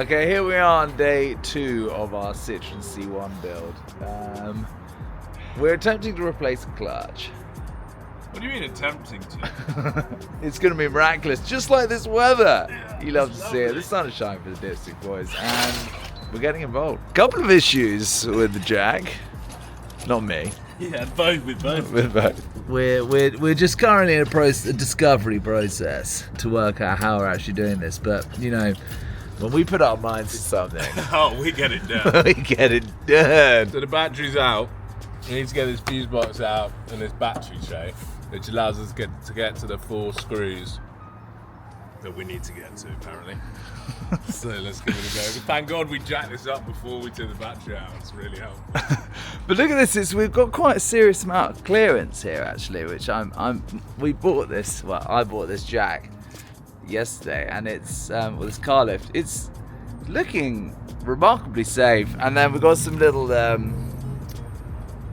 Okay, here we are on day 2 of our Citroen C1 build. We're attempting to replace a clutch. What do you mean attempting to? It's going to be miraculous, just like this weather. Yeah, You love to see it. The sun is shining for the Dipstick boys, and we're getting involved. Couple of issues with the jack. Not me. Yeah, both. With both. We're just currently in a discovery process to work out how we're actually doing this. But you know, when we put our minds to something, oh, we get it done. we get it done. So the battery's out. We need to get this fuse box out and this battery tray, which allows us to get to the 4 screws that we need to get to, apparently. So let's give it a go. Thank God we jacked this up before we took the battery out. It's really helpful. But look at this, we've got quite a serious amount of clearance here actually, which we bought this, well, I bought this jack yesterday, and it's with this car lift. It's looking remarkably safe, and then we've got some little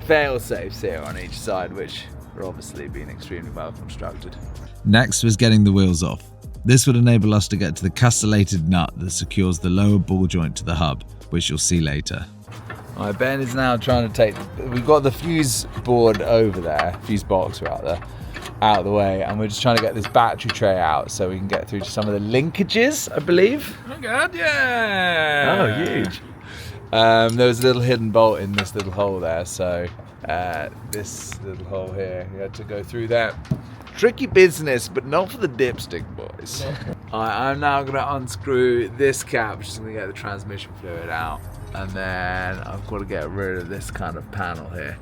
fail safes here on each side, which are obviously being extremely well constructed. Next was getting the wheels off. This would enable us to get to the castellated nut that secures the lower ball joint to the hub, which you'll see later. Alright, Ben is now trying to take, we've got the fuse board over there, fuse box rather, out of the way, and we're just trying to get this battery tray out so we can get through to some of the linkages, I believe. Oh God, yeah! Oh, huge. There was a little hidden bolt in this little hole there, so this little hole here, you had to go through that. Tricky business, but not for the Dipstick boys. Alright, I'm now going to unscrew this cap, which is going to get the transmission fluid out, and then I've got to get rid of this kind of panel here.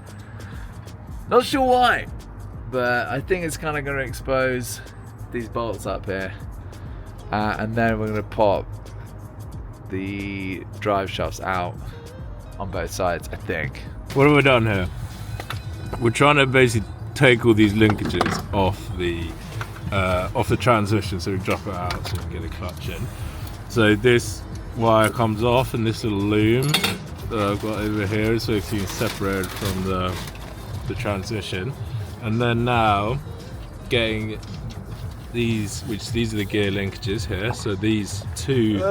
Not sure why, but I think it's kind of going to expose these bolts up here, and then we're going to pop the drive shafts out on both sides, I think. What have we done here? We're trying to basically take all these linkages off the transmission, so we drop it out so we can get a clutch in. So this wire comes off, and this little loom that I've got over here is so you can separate from the transmission. And then now getting these are the gear linkages here. So these 2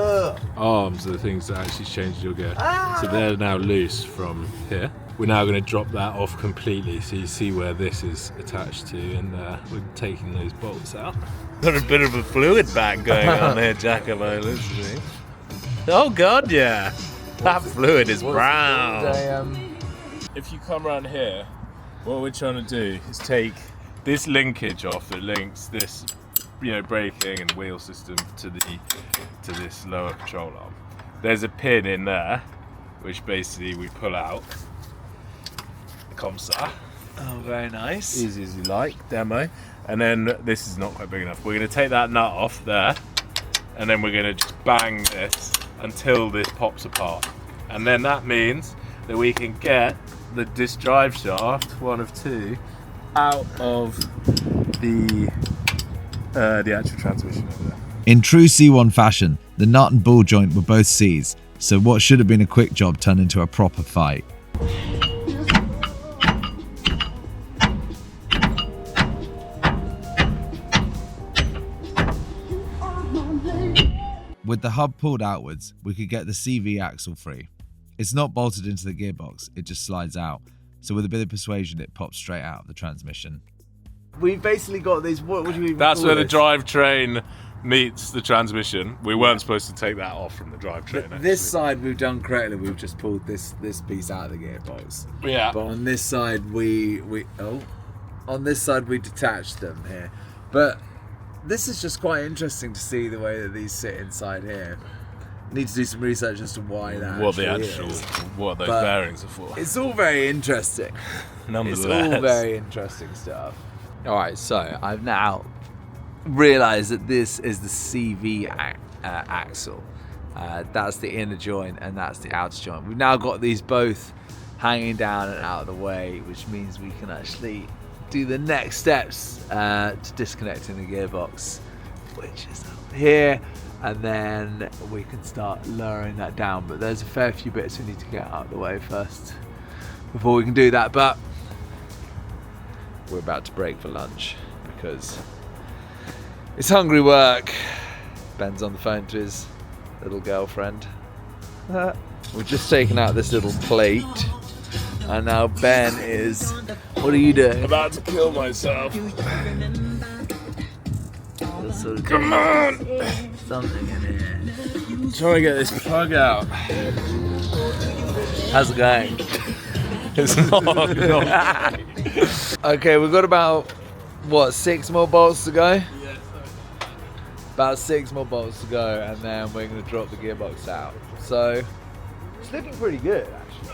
arms are the things that actually change your gear. So they're now loose from here. We're now going to drop that off completely, so you see where this is attached to, and we're taking those bolts out. Got a bit of a fluid bag going on there, Jacobo, listening. Oh God, yeah. That fluid is brown. If you come around here, what we're trying to do is take this linkage off that links this, braking and wheel system to this lower control arm. There's a pin in there, which basically we pull out. Comme ça. Oh, very nice. Easy as you like, demo. And then this is not quite big enough. We're going to take that nut off there, and then we're going to just bang this until this pops apart. And then that means that we can get this drive shaft, one of 2, out of the actual transmission over there. In true C1 fashion, the nut and ball joint were both seized, so what should have been a quick job turned into a proper fight. With the hub pulled outwards, we could get the CV axle free. It's not bolted into the gearbox, it just slides out. So with a bit of persuasion, it pops straight out of the transmission. We've basically got these, what would you even That's call where this? the drivetrain meets the transmission. We weren't supposed to take that off from the drivetrain. This side we've done correctly, we've just pulled this piece out of the gearbox. Yeah. But on this side we detached them here. But this is just quite interesting to see the way that these sit inside here. Need to do some research as to why that what those But bearings are for. it's all very interesting. Nonetheless. It's all very interesting stuff. Alright, so I've now realised that this is the CV axle. That's the inner joint and that's the outer joint. We've now got these both hanging down and out of the way, which means we can actually do the next steps to disconnecting the gearbox, which is up here, and then we can start lowering that down. But there's a fair few bits we need to get out of the way first before we can do that. But we're about to break for lunch because it's hungry work. Ben's on the phone to his little girlfriend. We've just taken out this little plate, and now Ben is. What are you doing? About to kill myself. Come on! Something in here. Trying to get this plug out. How's it going? It's not. Okay, we've got about, what, 6 more bolts to go? About 6 more bolts to go, and then we're going to drop the gearbox out. So, it's looking pretty good, actually.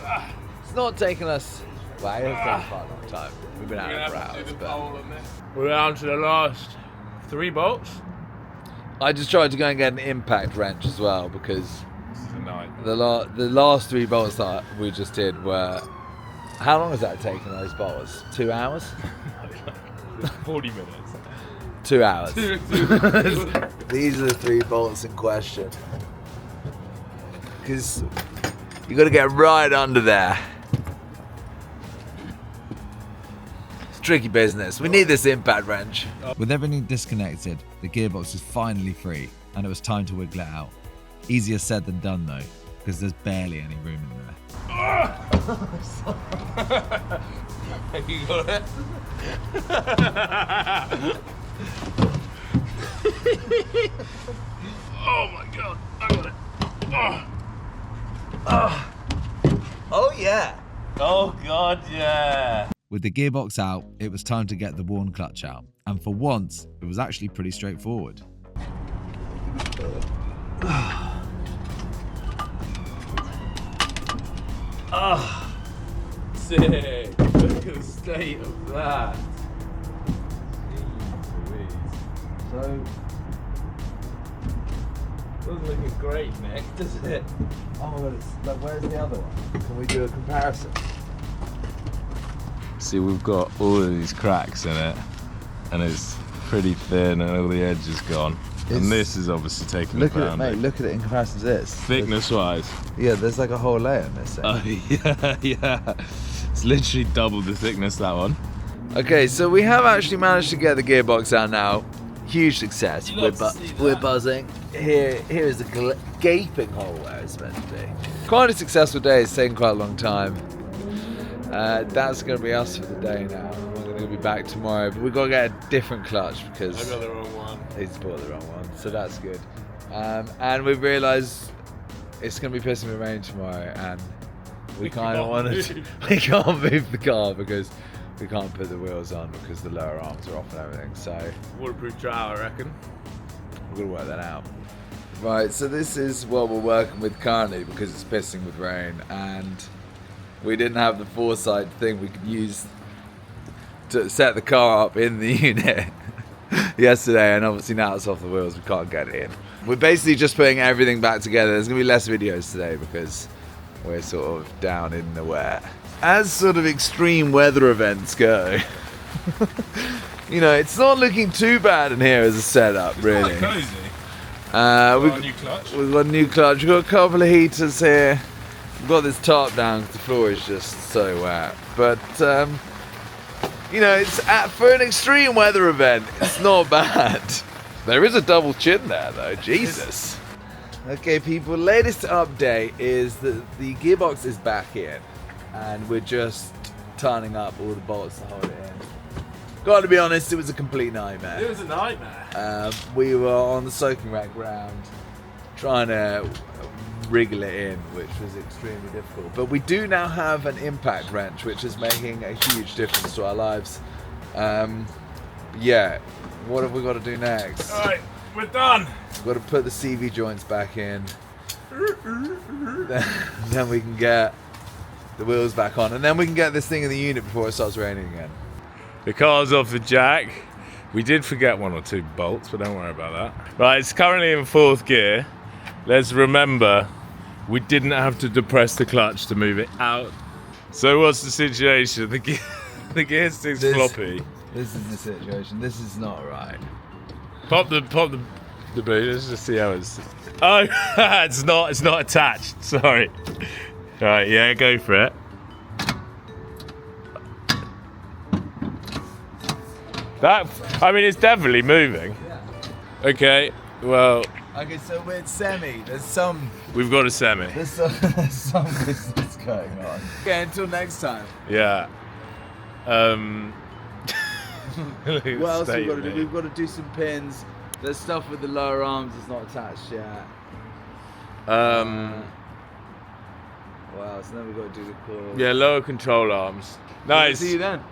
It's not taking us, well, it's taken quite a long time. We've been out for hours, but... We're down to the last 3 bolts. I just tried to go and get an impact wrench as well, because This is a night. the last 3 bolts that we just did were... How long has that taken, those bolts? 2 hours? 40 minutes. 2 hours. These are the 3 bolts in question. Because you got to get right under there. It's tricky business. We need this impact wrench. With everything disconnected, the gearbox was finally free, and it was time to wiggle it out. Easier said than done though, because there's barely any room in there. Have you got it? Oh my god, I got it. Oh yeah. Oh god, yeah. With the gearbox out, it was time to get the worn clutch out, and for once, it was actually pretty straightforward. Sick. Look at the state of that. So, Doesn't look great, Nick, does it? oh my god, it's, like, where's the other one? Can we do a comparison? See, we've got all of these cracks in it, and it's pretty thin, and all the edge is gone. And this is obviously taking Look a at it, pounding. mate. Look at it in comparison to this. Thickness-wise. Yeah, there's like a whole layer missing. Oh yeah. It's literally double the thickness, that one. Okay, so we have actually managed to get the gearbox out now. Huge success. You love to see that. We're buzzing. Here is a gaping hole where it's meant to be. Quite a successful day. It's taken quite a long time. That's going to be us for the day now. We're going to be back tomorrow, but we've got to get a different clutch because I got the wrong one. he's bought the wrong one, so that's good. And we've realised it's going to be pissing with rain tomorrow, and we kind of want to. We can't move the car because we can't put the wheels on because the lower arms are off and everything. So Waterproof trial, I reckon. we're going to work that out. Right, so this is what we're working with currently because it's pissing with rain, and we didn't have the foresight thing we could use to set the car up in the unit yesterday, and obviously now it's off the wheels, we can't get it in. We're basically just putting everything back together. There's going to be less videos today because we're sort of down in the wet. As sort of extreme weather events go, you know, it's not looking too bad in here as a setup, really. Quite cozy. We've Got a new clutch. We've got a new clutch. We've got a couple of heaters here. We've got this tarp down because the floor is just so wet. But, you know, it's for an extreme weather event, it's not bad. There is a double chin there, though. Jesus. Okay, people, latest update is that the gearbox is back in, and we're just turning up all the bolts to hold it in. Got to be honest, it was a complete nightmare. It was a nightmare. We were on the soaking wet ground trying to wriggle it in, which was extremely difficult. But we do now have an impact wrench, which is making a huge difference to our lives. Yeah, what have we got to do next? Alright, we're done. We've got to put the CV joints back in. Then we can get the wheels back on, and then we can get this thing in the unit before it starts raining again. The car's off the jack. We did forget 1 or 2 bolts, but don't worry about that. Right, it's currently in 4th gear. Let's remember, we didn't have to depress the clutch to move it out. So what's the situation? The gear stick's floppy. This is the situation. This is not right. Pop the boot. Let's just see how it's. Oh, it's not attached. Sorry. Right, yeah, go for it. I mean, it's definitely moving. Okay, well, Okay, so we're semi. There's some We've got a semi. there's some business going on. Okay, until next time. Yeah. What else we've got to do? We've got to do some pins. There's stuff with the lower arms that's not attached yet. What else? And then we've got to do the core. Yeah, lower control arms. Nice. See you then.